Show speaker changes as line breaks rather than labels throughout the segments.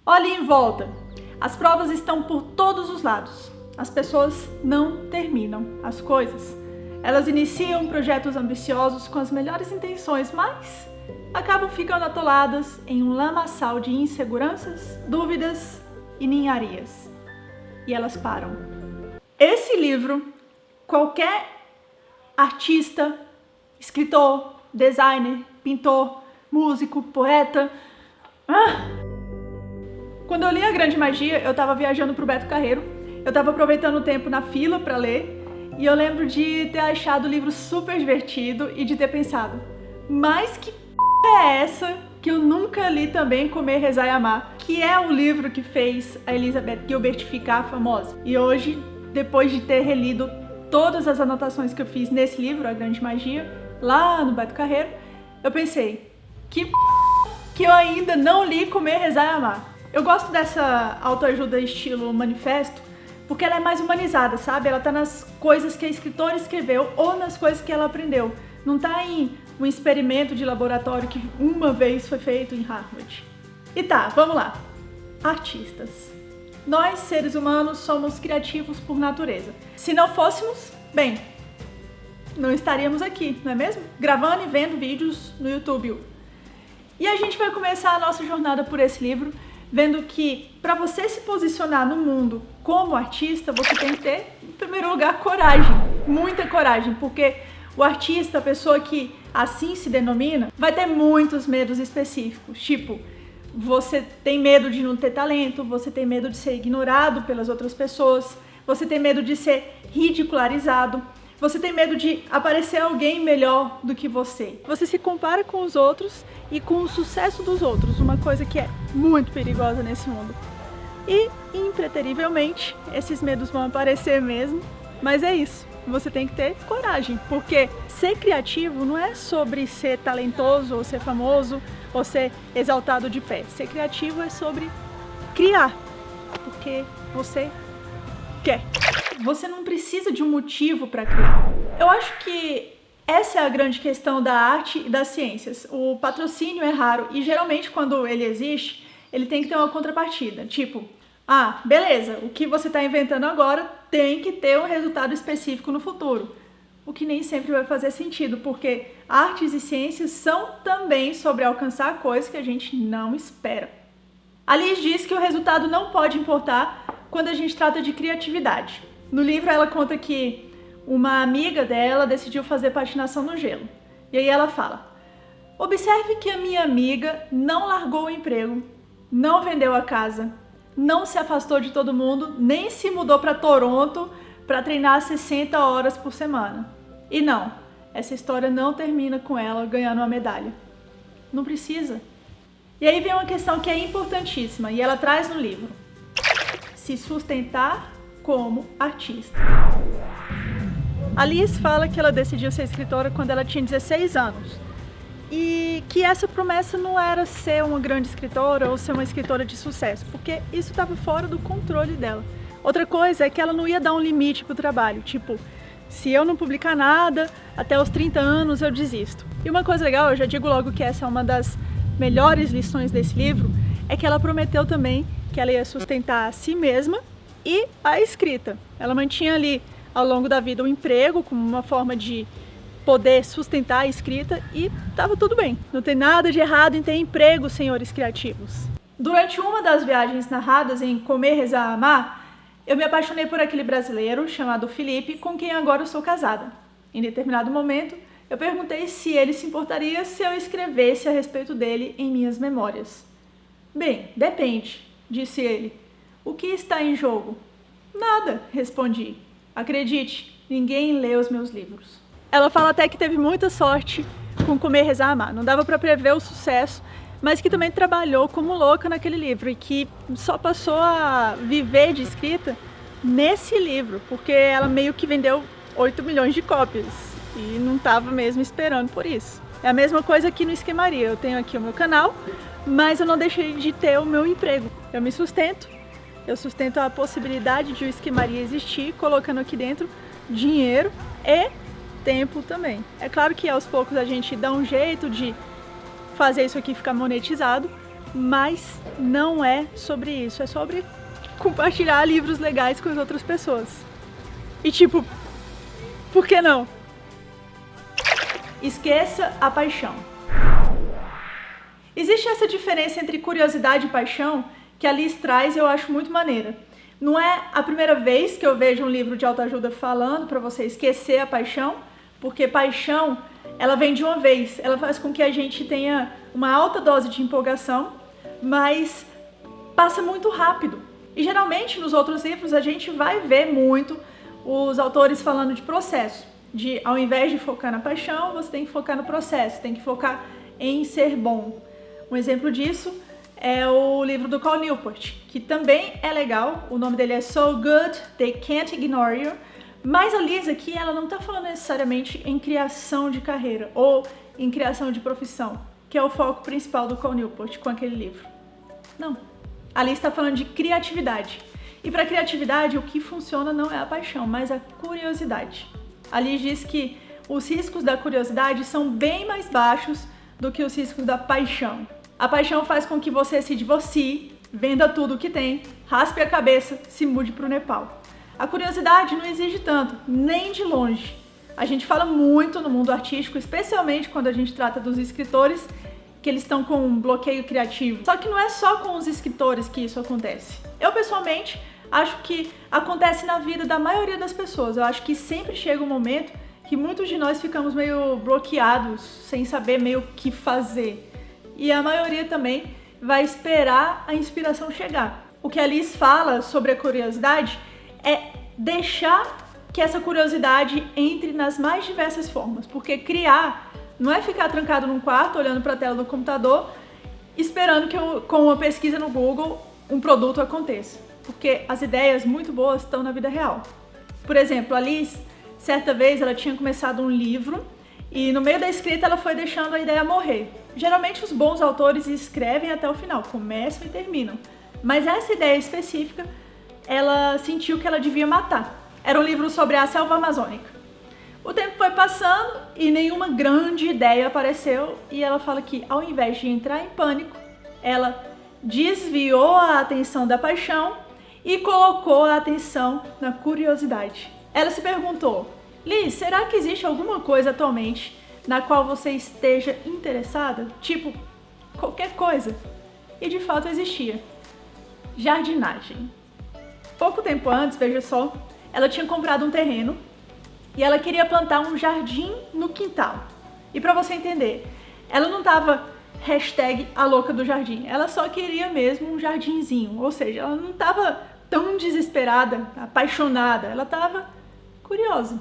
Olhe em volta. As provas estão por todos os lados. As pessoas não terminam as coisas. Elas iniciam projetos ambiciosos com as melhores intenções, mas acabam ficando atoladas em um lamaçal de inseguranças, dúvidas e ninharias. E elas param. Esse livro, qualquer artista, escritor, designer, pintor, músico, poeta... Quando eu li A Grande Magia, eu estava viajando pro Beto Carreiro, eu estava aproveitando o tempo na fila para ler, e eu lembro de ter achado o livro super divertido e de ter pensado, mas que é essa que eu nunca li também, Comer, Rezar e Amar, que é o livro que fez a Elizabeth Gilbert ficar famosa. E hoje, depois de ter relido todas as anotações que eu fiz nesse livro, A Grande Magia, lá no Beto Carreiro, eu pensei, que eu ainda não li Comer, Rezar e Amar. Eu gosto dessa autoajuda estilo manifesto, porque ela é mais humanizada, sabe? Ela tá nas coisas que a escritora escreveu ou nas coisas que ela aprendeu. Não tá em um experimento de laboratório que uma vez foi feito em Harvard. E tá, vamos lá. Artistas. Nós, seres humanos, somos criativos por natureza. Se não fôssemos, bem, não estaríamos aqui, não é mesmo? Gravando e vendo vídeos no YouTube. E a gente vai começar a nossa jornada por esse livro, vendo que para você se posicionar no mundo como artista, você tem que ter, em primeiro lugar, coragem, muita coragem, porque o artista, a pessoa que assim se denomina, vai ter muitos medos específicos, tipo, você tem medo de não ter talento, você tem medo de ser ignorado pelas outras pessoas, você tem medo de ser ridicularizado, você tem medo de aparecer alguém melhor do que você. Você se compara com os outros e com o sucesso dos outros, uma coisa que é muito perigosa nesse mundo. E, impreterivelmente, esses medos vão aparecer mesmo, mas é isso, você tem que ter coragem, porque ser criativo não é sobre ser talentoso, ou ser famoso, ou ser exaltado de pé. Ser criativo é sobre criar, porque você quer. Você não precisa de um motivo para criar. Eu acho que essa é a grande questão da arte e das ciências. O patrocínio é raro e geralmente quando ele existe, ele tem que ter uma contrapartida. Tipo, beleza, o que você está inventando agora tem que ter um resultado específico no futuro. O que nem sempre vai fazer sentido, porque artes e ciências são também sobre alcançar coisas que a gente não espera. A Liz diz que o resultado não pode importar quando a gente trata de criatividade. No livro ela conta que uma amiga dela decidiu fazer patinação no gelo. E aí ela fala, observe que a minha amiga não largou o emprego, não vendeu a casa, não se afastou de todo mundo, nem se mudou para Toronto para treinar 60 horas por semana. E não, essa história não termina com ela ganhando uma medalha. Não precisa. E aí vem uma questão que é importantíssima e ela traz no livro. Se sustentar como artista. A Liz fala que ela decidiu ser escritora quando ela tinha 16 anos e que essa promessa não era ser uma grande escritora ou ser uma escritora de sucesso, porque isso estava fora do controle dela. Outra coisa é que ela não ia dar um limite para o trabalho, tipo, se eu não publicar nada, até os 30 anos eu desisto. E uma coisa legal, eu já digo logo que essa é uma das melhores lições desse livro, é que ela prometeu também que ela ia sustentar a si mesma e a escrita. Ela mantinha ali ao longo da vida um emprego como uma forma de poder sustentar a escrita e estava tudo bem. Não tem nada de errado em ter emprego, senhores criativos. Durante uma das viagens narradas em Comer, Rezar, Amar, eu me apaixonei por aquele brasileiro chamado Felipe, com quem agora eu sou casada. Em determinado momento, eu perguntei se ele se importaria se eu escrevesse a respeito dele em minhas memórias. Bem, depende, disse ele. O que está em jogo? Nada, respondi. Acredite, ninguém lê os meus livros. Ela fala até que teve muita sorte com Comer, Rezar, Amar. Não dava para prever o sucesso, mas que também trabalhou como louca naquele livro e que só passou a viver de escrita nesse livro, porque ela meio que vendeu 8 milhões de cópias e não estava mesmo esperando por isso. É a mesma coisa aqui no Esquemaria. Eu tenho aqui o meu canal, mas eu não deixei de ter o meu emprego. Eu me sustento. Eu sustento a possibilidade de o Esquemaria existir, colocando aqui dentro dinheiro e tempo também. É claro que aos poucos a gente dá um jeito de fazer isso aqui ficar monetizado, mas não é sobre isso, é sobre compartilhar livros legais com as outras pessoas. E tipo, por que não? Esqueça a paixão. Existe essa diferença entre curiosidade e paixão que a Liz traz e eu acho muito maneira. Não é a primeira vez que eu vejo um livro de autoajuda falando para você esquecer a paixão, porque paixão, ela vem de uma vez, ela faz com que a gente tenha uma alta dose de empolgação, mas passa muito rápido. E geralmente nos outros livros a gente vai ver muito os autores falando de processo, de ao invés de focar na paixão, você tem que focar no processo, tem que focar em ser bom. Um exemplo disso é o livro do Cal Newport, que também é legal, o nome dele é So Good They Can't Ignore You, mas a Liz aqui, ela não está falando necessariamente em criação de carreira ou em criação de profissão, que é o foco principal do Cal Newport com aquele livro. Não, a Liz está falando de criatividade. E para criatividade, o que funciona não é a paixão, mas a curiosidade. A Liz diz que os riscos da curiosidade são bem mais baixos do que os riscos da paixão. A paixão faz com que você se divorcie, venda tudo o que tem, raspe a cabeça, se mude para o Nepal. A curiosidade não exige tanto, nem de longe. A gente fala muito no mundo artístico, especialmente quando a gente trata dos escritores, que eles estão com um bloqueio criativo. Só que não é só com os escritores que isso acontece. Eu, pessoalmente, acho que acontece na vida da maioria das pessoas. Eu acho que sempre chega um momento que muitos de nós ficamos meio bloqueados, sem saber meio o que fazer. E a maioria também vai esperar a inspiração chegar. O que a Liz fala sobre a curiosidade é deixar que essa curiosidade entre nas mais diversas formas, porque criar não é ficar trancado num quarto olhando para a tela do computador esperando que com uma pesquisa no Google um produto aconteça, porque as ideias muito boas estão na vida real. Por exemplo, a Liz, certa vez ela tinha começado um livro e no meio da escrita ela foi deixando a ideia morrer. Geralmente os bons autores escrevem até o final, começam e terminam, mas essa ideia específica ela sentiu que ela devia matar. Era um livro sobre a selva amazônica. O tempo foi passando e nenhuma grande ideia apareceu e ela fala que ao invés de entrar em pânico, ela desviou a atenção da paixão e colocou a atenção na curiosidade. Ela se perguntou: Liz, será que existe alguma coisa atualmente na qual você esteja interessada? Tipo, qualquer coisa. E de fato existia. Jardinagem. Pouco tempo antes, veja só, ela tinha comprado um terreno e ela queria plantar um jardim no quintal. E para você entender, ela não estava #a louca do jardim, ela só queria mesmo um jardinzinho, ou seja, ela não estava tão desesperada, apaixonada, ela estava curiosa.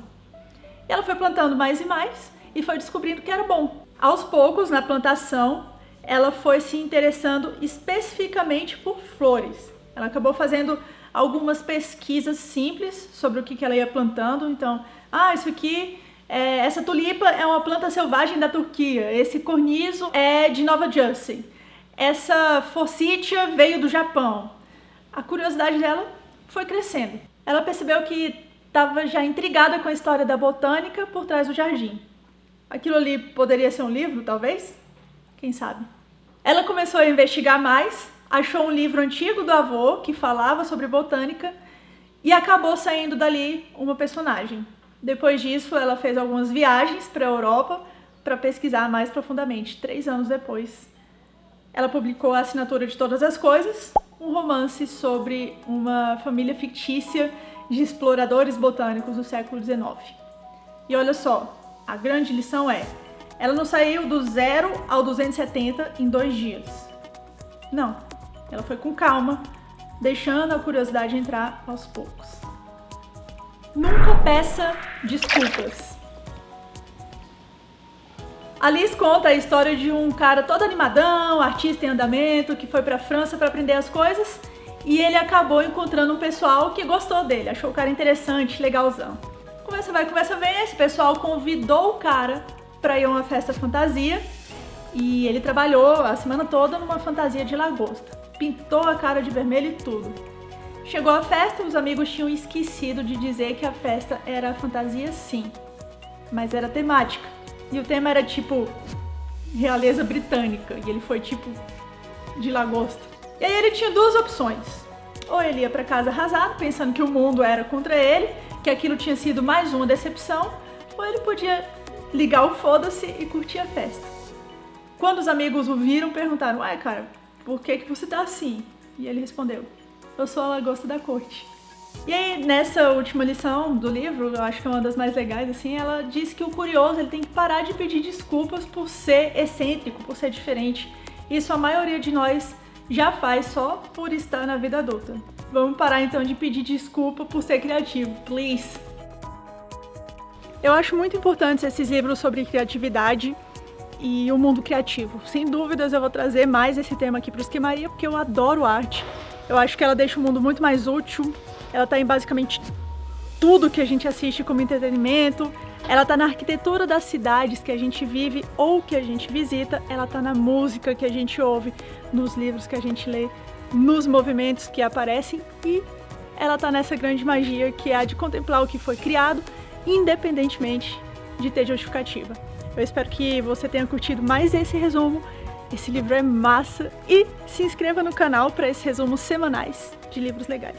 E ela foi plantando mais e mais e foi descobrindo que era bom. Aos poucos, na plantação, ela foi se interessando especificamente por flores. Ela acabou fazendo algumas pesquisas simples sobre o que ela ia plantando. Então, isso aqui, essa tulipa é uma planta selvagem da Turquia, esse corniço é de Nova Jersey, essa forsythia veio do Japão. A curiosidade dela foi crescendo. Ela percebeu que estava já intrigada com a história da botânica por trás do jardim. Aquilo ali poderia ser um livro, talvez? Quem sabe? Ela começou a investigar mais, achou um livro antigo do avô que falava sobre botânica e acabou saindo dali uma personagem. Depois disso, ela fez algumas viagens para a Europa para pesquisar mais profundamente. 3 anos depois, ela publicou A Assinatura de Todas as Coisas, um romance sobre uma família fictícia de exploradores botânicos do século XIX. E olha só, a grande lição é, ela não saiu do 0 ao 270 em 2 dias. Não, ela foi com calma, deixando a curiosidade entrar aos poucos. Nunca peça desculpas. A Liz conta a história de um cara todo animadão, artista em andamento, que foi para a França para aprender as coisas e ele acabou encontrando um pessoal que gostou dele, achou o cara interessante, legalzão. Conversa vai, conversa vem, esse pessoal convidou o cara para ir a uma festa fantasia e ele trabalhou a semana toda numa fantasia de lagosta. Pintou a cara de vermelho e tudo. Chegou a festa, os amigos tinham esquecido de dizer que a festa era a fantasia sim, mas era temática. E o tema era tipo realeza britânica. E ele foi tipo, de lagosta. E aí ele tinha duas opções. Ou ele ia pra casa arrasado, pensando que o mundo era contra ele, que aquilo tinha sido mais uma decepção, ou ele podia ligar o foda-se e curtir a festa. Quando os amigos o viram, perguntaram: ué, cara, por que você tá assim? E ele respondeu: eu sou a lagosta da corte. E aí, nessa última lição do livro, eu acho que é uma das mais legais, assim, ela diz que o curioso ele tem que parar de pedir desculpas por ser excêntrico, por ser diferente. Isso a maioria de nós já faz só por estar na vida adulta. Vamos parar então de pedir desculpa por ser criativo, please! Eu acho muito importantes esses livros sobre criatividade e o mundo criativo. Sem dúvidas eu vou trazer mais esse tema aqui para o Esquemaria, porque eu adoro arte. Eu acho que ela deixa o mundo muito mais útil. Ela tá em basicamente tudo que a gente assiste como entretenimento. Ela tá na arquitetura das cidades que a gente vive ou que a gente visita. Ela tá na música que a gente ouve, nos livros que a gente lê, nos movimentos que aparecem. E ela tá nessa grande magia que é a de contemplar o que foi criado, independentemente de ter justificativa. Eu espero que você tenha curtido mais esse resumo. Esse livro é massa. E se inscreva no canal para esses resumos semanais de livros legais.